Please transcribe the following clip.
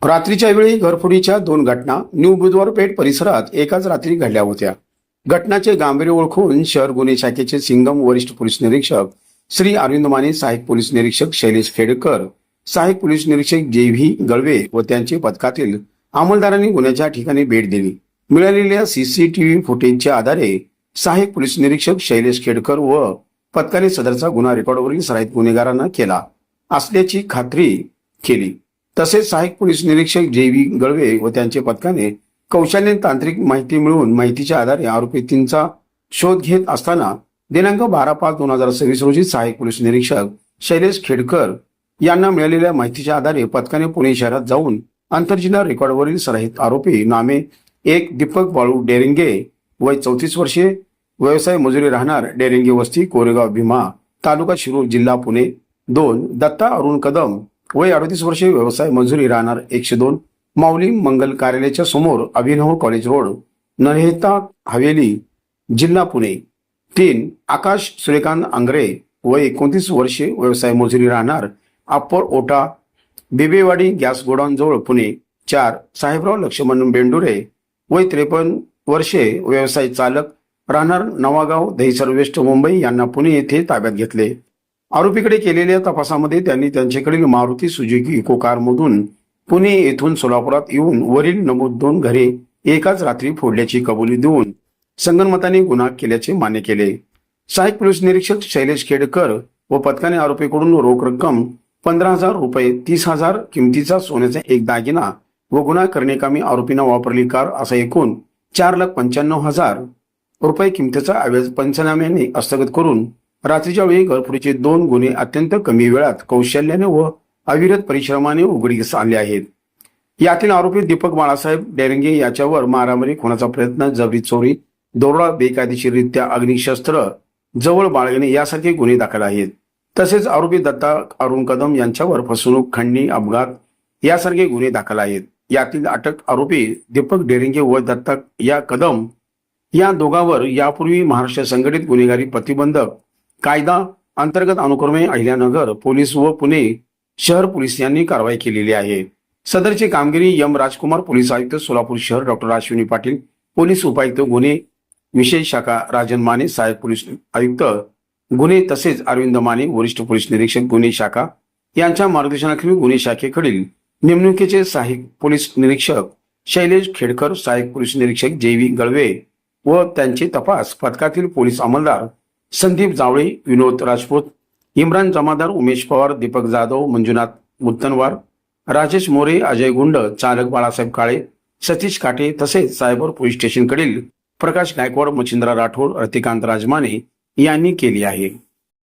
रात्रीच्या वेळी घरफोडीच्या दोन घटना न्यू बुधवार पेठ परिसरात एकाच रात्री घडल्या होत्या। घटनाचे गांभीर्य ओळखून शहर गुन्हे शाखेचे सिंगम वरिष्ठ पोलीस निरीक्षक श्री अरविंद माने, सहाय्यक पोलीस निरीक्षक शैलेश खेडकर, सहाय्यक पोलीस निरीक्षक जे.व्ही. गळवे व त्यांचे पथकातील अंमलदारांनी गुन्ह्याच्या ठिकाणी भेट दिली। मिळालेल्या सीसीटीव्ही फुटेजच्या आधारे सहाय्यक पोलीस निरीक्षक शैलेश खेडकर व पथकाने सदरचा गुन्हा रेकॉर्डवरील सराईत गुन्हेगारांना केला असल्याची खात्री केली। तसेच सहाय्यक पोलीस निरीक्षक जे.व्ही. गळवे व त्यांचे पथकाने कौशल्य तांत्रिक माहिती मिळवून माहितीच्या आधारे आरोपींचा शोध घेत असताना दिनांक 12/5/2026 रोजी सहाय्यक पोलीस निरीक्षक शैलेश खेडकर यांना मिळालेल्या माहितीच्या आधारे पथकाने पुणे शहरात जाऊन आंतरजिल्हा रेकॉर्डवरील सराईत आरोपी नामे 1 दीपक बाळू डेरिंगे वय 34 वर्षे, व्यवसाय मजुरी, राहणार डेरिंगे वस्ती, कोरेगाव भीमा, तालुका शिरूर, जिल्हा पुणे। 2 दत्ता अरुण कदम वय 38 वर्षे, व्यवसाय मजुरी, राहणार 102, माऊली मंगल कार्यालयाच्या समोर, अभिनव कॉलेज रोड, नरहेता हवेली, जिल्हा पुणे। 3 आकाश सूर्यकांत आंग्रे वय 29 वर्षे, व्यवसाय मजुरी, राहणार अप्पर ओटा, बेबेवाडी गॅस गोडाऊन जवळ, पुणे। 4 साहेबराव लक्ष्मण बेंडुरे वय 53 वर्षे, व्यवसाय चालक, राहणार नवागाव, दहिसर वेस्ट, मुंबई यांना पुणे येथे ताब्यात घेतले। आरोपीकडे केलेल्या तपासामध्ये त्यांनी त्यांच्याकडील मारुती सुझुकी इको कारमधून पुणे येथून सोलापुरात येऊन वरील नमूद 2 घरे एकाच रात्री फोडल्याची कबुली देऊन संगनमताने गुन्हा केल्याचे मान्य केले। सहाय्यक पोलीस निरीक्षक शैलेश खेडकर व पथकाने आरोपीकडून रोख रक्कम 15,000 रुपये, 30,000 किमतीचा सोन्याचा एक दागिना व गुन्हा करण्याकामी आरोपींना वापरली कार असा एकूण 4,95,000 रुपये किमतीचा अवैध पंचनाम्याने हस्तगत करून रात्रीच्या वेळी घरफोडीचे 2 गुन्हे अत्यंत कमी वेळात कौशल्याने व अविरत परिश्रमाने उघडकीस आणले आहेत। यातील आरोपी दीपक बाळासाहेब डेरिंगे याच्यावर मारामारी, खुनाचा प्रयत्न, जबरी चोरी, दरोडा, बेकायदेशीररित्या अग्निशस्त्र जवळ बाळगणे यासारखे गुन्हे दाखल आहेत। तसेच आरोपी दत्ता अरुण कदम यांच्यावर फसवणूक, खंडणी, अपघात यासारखे गुन्हे दाखल आहेत। यातील अटक आरोपी दीपक डेरिंगे व दत्ता या कदम या दोघांवर यापूर्वी महाराष्ट्र संघटित गुन्हेगारी प्रतिबंधक कायदा अंतर्गत अनुक्रमे अहिल्यानगर पोलीस व पुणे शहर पोलीस यांनी कारवाई केलेली आहे। सदरची कामगिरी एम राजकुमार, पोलीस आयुक्त सोलापूर शहर, डॉक्टर अश्विनी पाटील, पोलीस उपायुक्त गुन्हे विशेष शाखा राजन माने, सहाय्यक पोलीस आयुक्त गुन्हे तसेच अरविंद माने, वरिष्ठ पोलीस निरीक्षक गुन्हे शाखा यांच्या मार्गदर्शनाखाली गुन्हे शाखेकडील नेमणुकीचे सहाय्यक पोलीस निरीक्षक शैलेश खेडकर, सहाय्यक पोलीस निरीक्षक जे.व्ही. गळवे व त्यांचे तपास पथकातील पोलीस अंमलदार संदीप जावळे, विनोद राजपूत, इम्रान जमादार, उमेश पवार, दीपक जाधव, मंजुनाथ मुत्तनवार, राजेश मोरे, अजय गुंड, चालक बाळासाहेब काळे, सतीश काटे तसेच सायबर पोलीस स्टेशनकडील प्रकाश गायकवाड, मच्छिंद्र राठोड, रतिकांत राजमाने यांनी केली आहे।